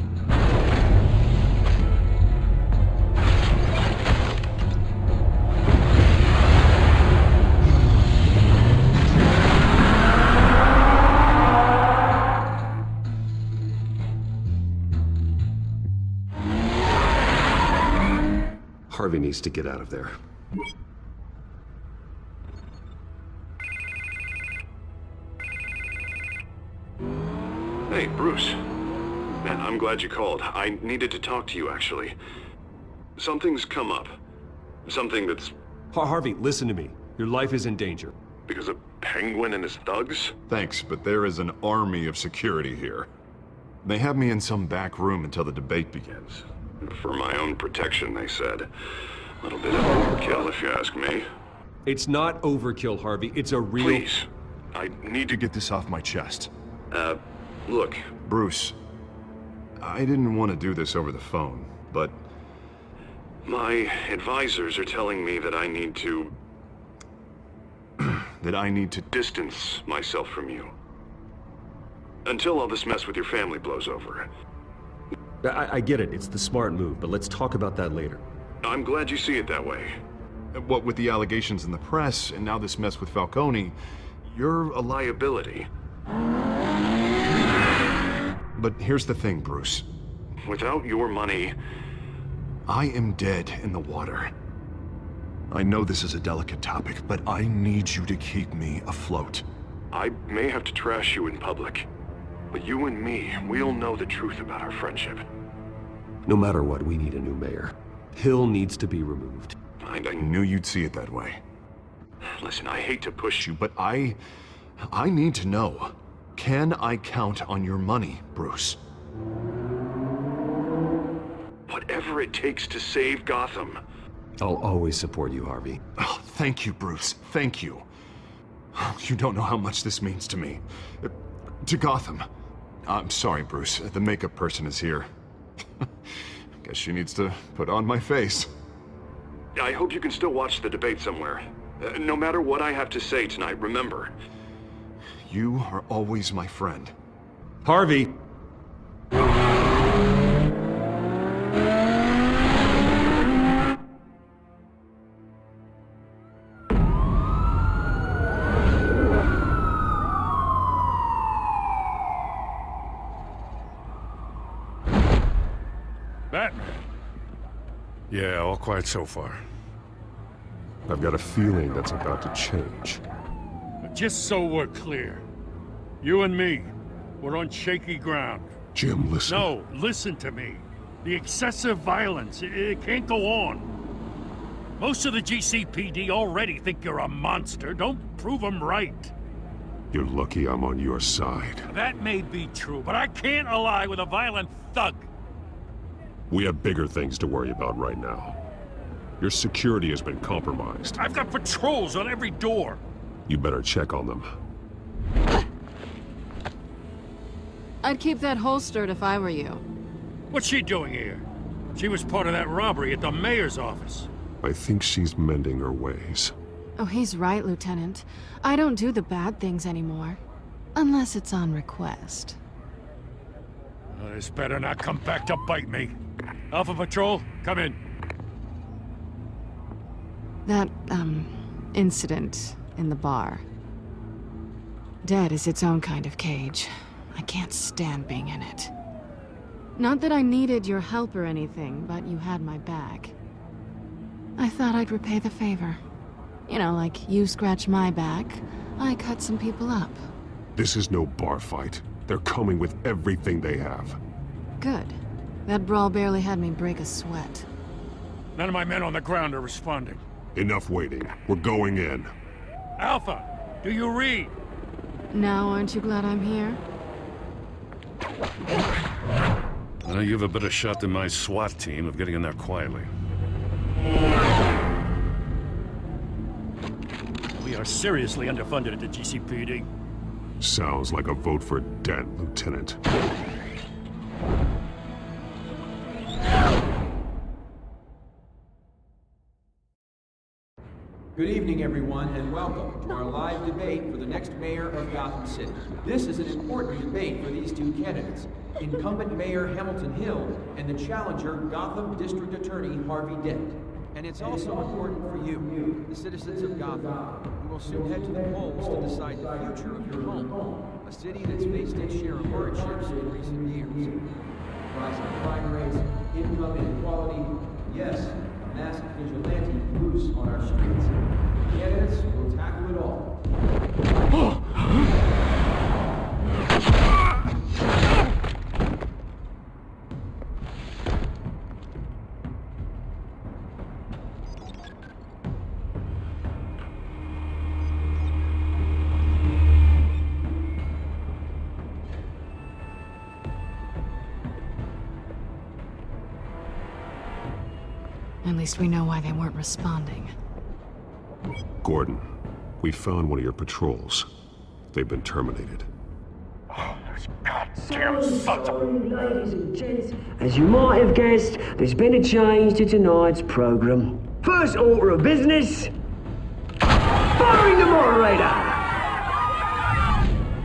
Harvey needs to get out of there. Hey, Bruce. Man, I'm glad you called. I needed to talk to you, actually. Something's come up. Something that's... Harvey, listen to me. Your life is in danger. Because of Penguin and his thugs? Thanks, but there is an army of security here. They have me in some back room until the debate begins. For my own protection, they said. A little bit of overkill, if you ask me. It's not overkill, Harvey. It's a real... Please. I need to get this off my chest. Look. Bruce, I didn't want to do this over the phone, but... my advisors are telling me that I need to... that I need to distance myself from you. Until all this mess with your family blows over. I get it. It's the smart move, but let's talk about that later. I'm glad you see it that way. What with the allegations in the press, and now this mess with Falcone, you're a liability. But here's the thing, Bruce. Without your money, I am dead in the water. I know this is a delicate topic, but I need you to keep me afloat. I may have to trash you in public, but you and me, we'll know the truth about our friendship. No matter what, we need a new mayor. Hill needs to be removed. I knew you'd see it that way. Listen, I hate to push you, but I need to know. Can I count on your money, Bruce? Whatever it takes to save Gotham. I'll always support you, Harvey. Oh, thank you, Bruce. Thank you. You don't know how much this means to me. To Gotham. I'm sorry, Bruce. The makeup person is here. Guess she needs to put on my face. I hope you can still watch the debate somewhere. No matter what I have to say tonight, remember, you are always my friend. Harvey! Batman. Yeah, all quiet so far. I've got a feeling that's about to change. Just so we're clear, you and me, we're on shaky ground. Jim, listen. No, listen to me. The excessive violence, it can't go on. Most of the GCPD already think you're a monster. Don't prove them right. You're lucky I'm on your side. That may be true, but I can't ally with a violent thug. We have bigger things to worry about right now. Your security has been compromised. I've got patrols on every door. You better check on them. I'd keep that holstered if I were you. What's she doing here? She was part of that robbery at the mayor's office. I think she's mending her ways. Oh, he's right, Lieutenant. I don't do the bad things anymore. Unless it's on request. This better not come back to bite me. Alpha Patrol, come in. That, incident in the bar. Dead is its own kind of cage. I can't stand being in it. Not that I needed your help or anything, but you had my back. I thought I'd repay the favor. You know, like you scratch my back, I cut some people up. This is no bar fight. They're coming with everything they have. Good. That brawl barely had me break a sweat. None of my men on the ground are responding. Enough waiting. We're going in. Alpha, do you read? Now aren't you glad I'm here? You have a better shot than my SWAT team of getting in there quietly. We are seriously underfunded at the GCPD. Sounds like a vote for Dent, Lieutenant. Good evening, everyone, and welcome to our live debate for the next mayor of Gotham City. This is an important debate for these two candidates, incumbent Mayor Hamilton Hill and the challenger Gotham District Attorney Harvey Dent. And it's also important for you, the citizens of Gotham, who will soon head to the polls to decide the future of your home, a city that's faced its share of hardships in recent years. Rising crime rates, income inequality, yes, a masked vigilante loose on our streets. Candidates will tackle it all. At least we know why they weren't responding. Gordon, we found one of your patrols. They've been terminated. Goddamn sons of... Ladies and gents, as you might have guessed, there's been a change to tonight's program. First order of business... firing the moderator!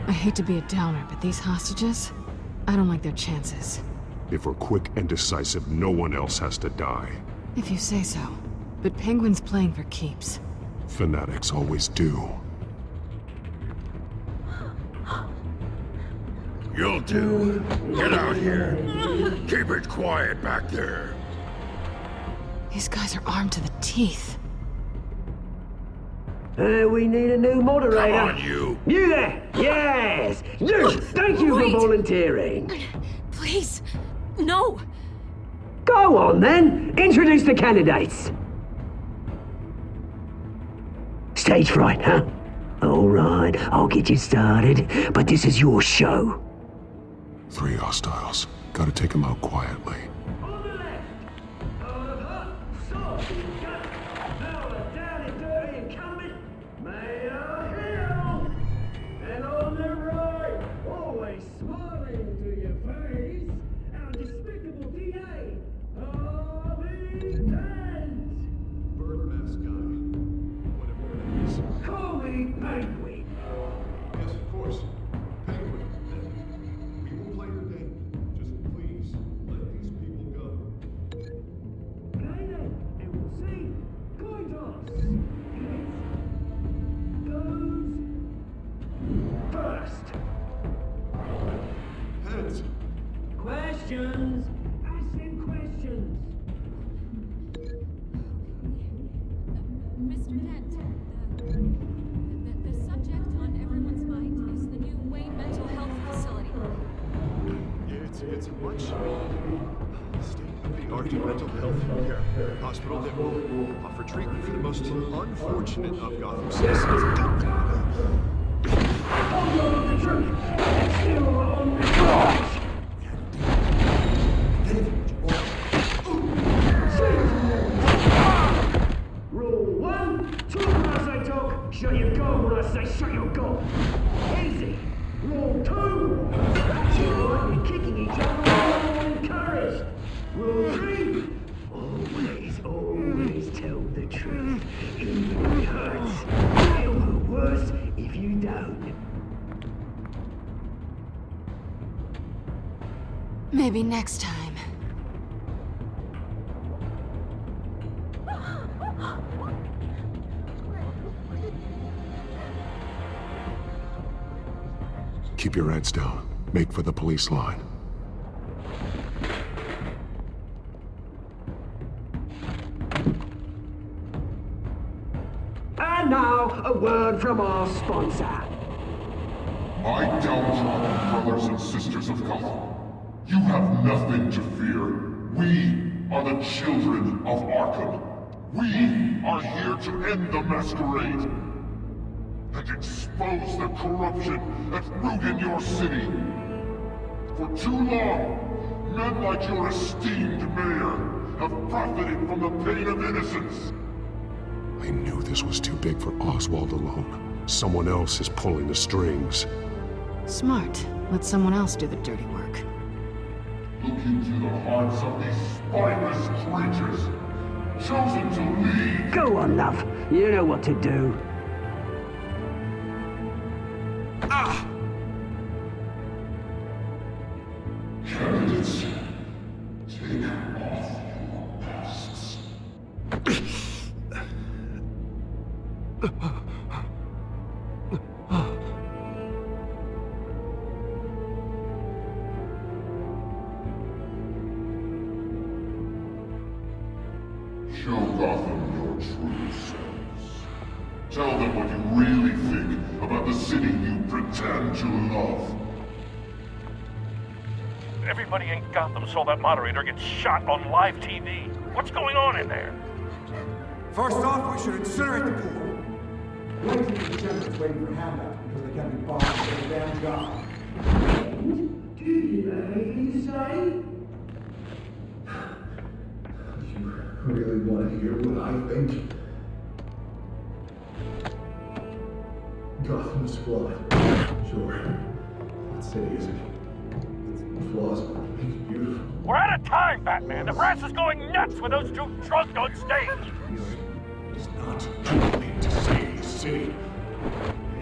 I hate to be a downer, but these hostages, I don't like their chances. If we're quick and decisive, no one else has to die. If you say so. But Penguin's playing for keeps. Fanatics always do. You'll do. Get out here. Keep it quiet back there. These guys are armed to the teeth. We need a new moderator. Come on, you. You there! Yes! You! Thank you for volunteering. Please, no. Go on, then. Introduce the candidates. Stage fright, huh? All right, I'll get you started, but this is your show. 3 hostiles. Gotta take them out quietly. Questions! Asking questions! Mr. Dent, the subject on everyone's mind is the new Wayne mental health facility. Yeah, it's It's a much state-of-the-art mental health care hospital that will offer treatment for the most unfortunate of Gotham citizens. Rule 1, talk when I say talk, shut your gob when I say shut your gob. Easy. Rule 2, that's alright, you're kicking each other while all encouraged. Rule 3, always tell the truth, even if it hurts. It'll hurt worse if you don't. Maybe next time. Keep your heads down. Make for the police line. And now, a word from our sponsor. My downtrodden brothers and sisters of Gotham, you have nothing to fear. We are the children of Arkham. We are here to end the masquerade and expose the corruption that's ruined your city. For too long, men like your esteemed mayor have profited from the pain of innocence. I knew this was too big for Oswald alone. Someone else is pulling the strings. Smart. Let someone else do the dirty work. Look into the hearts of these spineless creatures, chosen to lead. Go on, love. You know what to do. Ah! Candidates, take off your masks. Show Gotham your true selves. Tell them what you really think about the city you pretend to love. Everybody in Gotham saw that moderator get shot on live TV. What's going on in there? First off, we should incinerate the pool. Ladies and gentlemen, waiting for handouts because they can't be bothered to get a damn job. Do you know anything to say? You really want to hear what I think? Gotham's flawed. Sure. That city isn't. Its flaws make it beautiful. We're out of time, Batman. The press is going nuts with those two drunk on stage. It's not too late to save the city.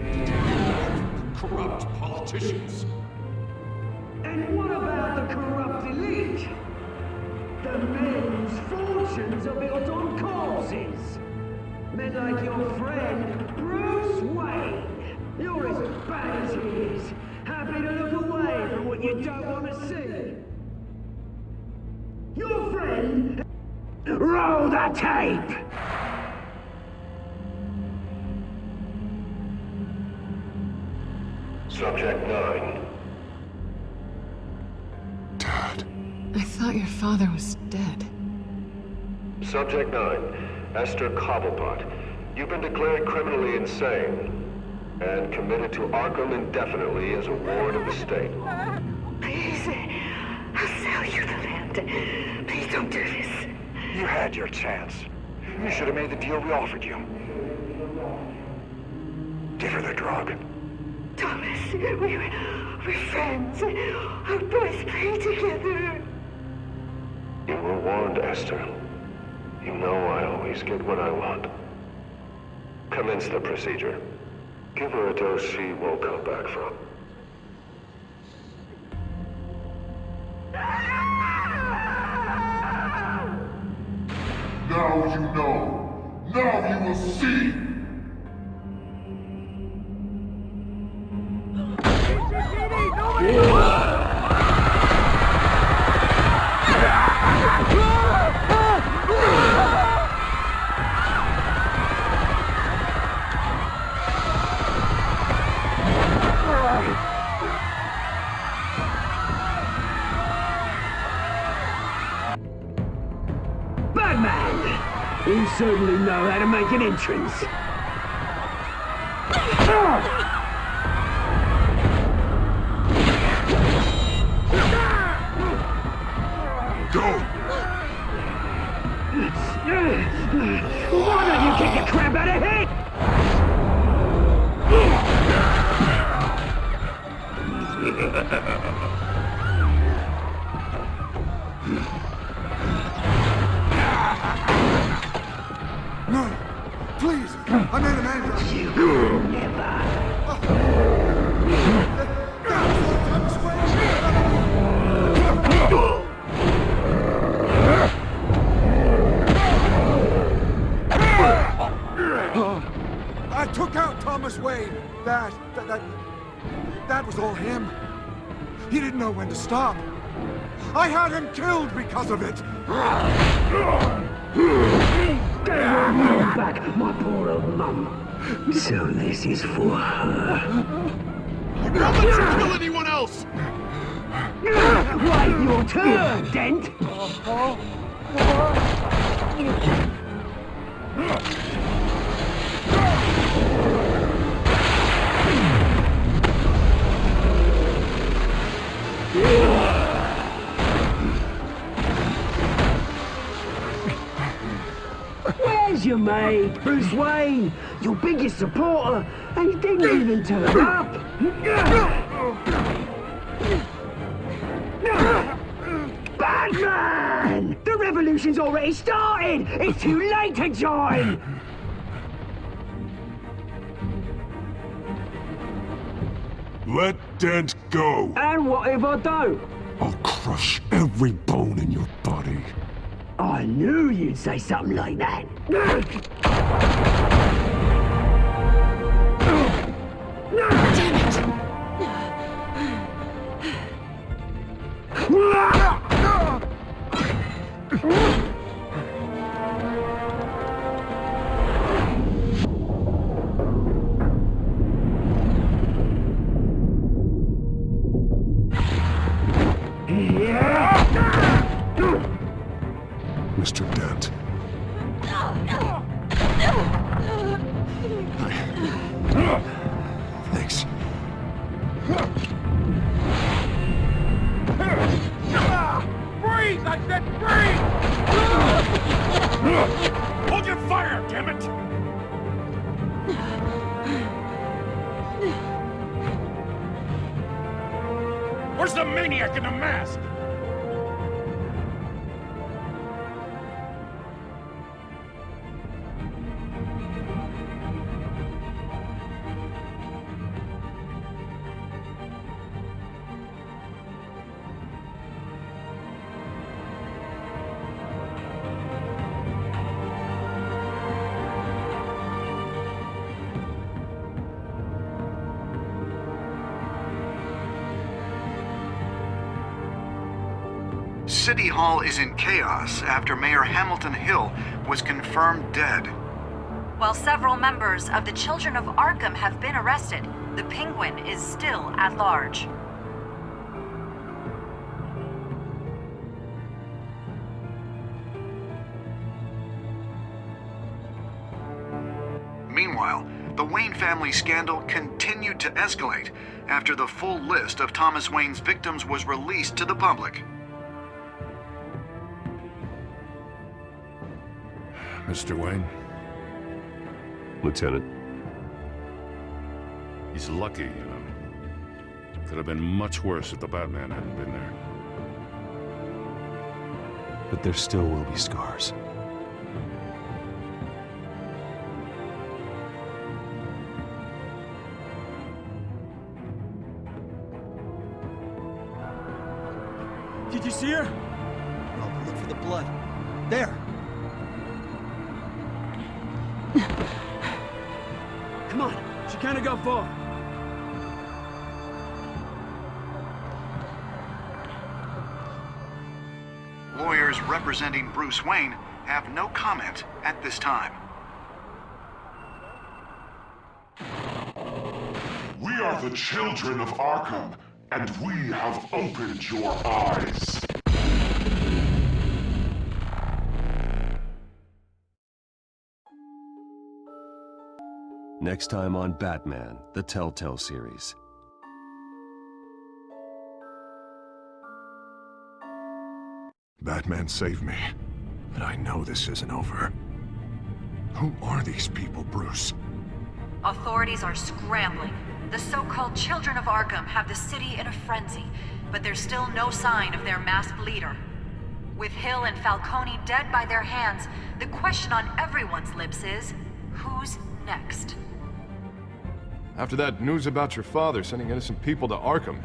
Take it back from the corrupt politicians. And what about the corrupt elite? The men whose fortunes are built on corpses. Men like your friend, Bruce Wayne. You're as bad as he is. Happy to look away from what you don't want to see. Your friend... Roll the tape! Subject 9. Dad. I thought your father was dead. Subject 9. Esther Cobblepot. You've been declared criminally insane and committed to Arkham indefinitely as a ward of the state. Please, I'll sell you the land. Please don't do this. You had your chance. You should have made the deal we offered you. Give her the drug. Thomas, we're friends. Our boys play together. You were warned, Esther. You know I always get what I want. Commence the procedure. Give her a dose she won't come back from. Now you know. Now you will see. certainly know how to make an entrance. Go! Why don't you kick the crap out of it? No! Please! I made him angry! You never! I took out Thomas Wayne! That was all him. He didn't know when to stop. I had him killed because of it! Back, my poor old mum. So this is for her. I won't let you kill anyone else! Wait your turn, Dent! Where's your mate, Bruce Wayne? Your biggest supporter, and he didn't even turn up! Batman! The revolution's already started! It's too late to join! Let Dent go! And what if I don't? I'll crush every bone in your body. I knew you'd say something like that. Mr. Dent. Thanks. Breathe! I said breathe! Hold your fire, damn it! Where's the maniac in the mask? City Hall is in chaos after Mayor Hamilton Hill was confirmed dead. While several members of the Children of Arkham have been arrested, the Penguin is still at large. Meanwhile, the Wayne family scandal continued to escalate after the full list of Thomas Wayne's victims was released to the public. Mr. Wayne? Lieutenant. He's lucky, you know. Could have been much worse if the Batman hadn't been there. But there still will be scars. Did you see her? No, look for the blood. There! Come on, she can't go far. Lawyers representing Bruce Wayne have no comment at this time. We are the Children of Arkham, and we have opened your eyes. Next time on Batman, the Telltale Series. Batman saved me, but I know this isn't over. Who are these people, Bruce? Authorities are scrambling. The so-called Children of Arkham have the city in a frenzy, but there's still no sign of their masked leader. With Hill and Falcone dead by their hands, the question on everyone's lips is, who's next? After that news about your father sending innocent people to Arkham,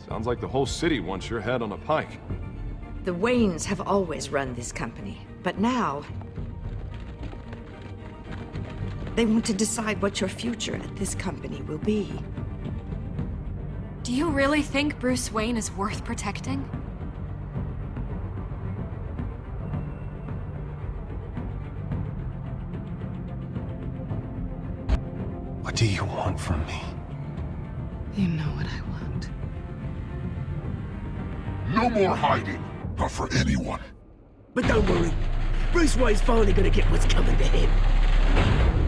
sounds like the whole city wants your head on a pike. The Waynes have always run this company, but now they want to decide what your future at this company will be. Do you really think Bruce Wayne is worth protecting? What do you want from me? You know what I want. No more hiding, not for anyone. But don't worry. Bruce Wayne's finally gonna get what's coming to him.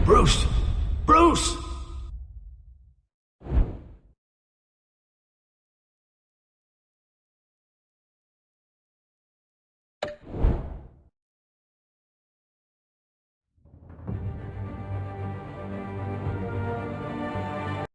Bruce,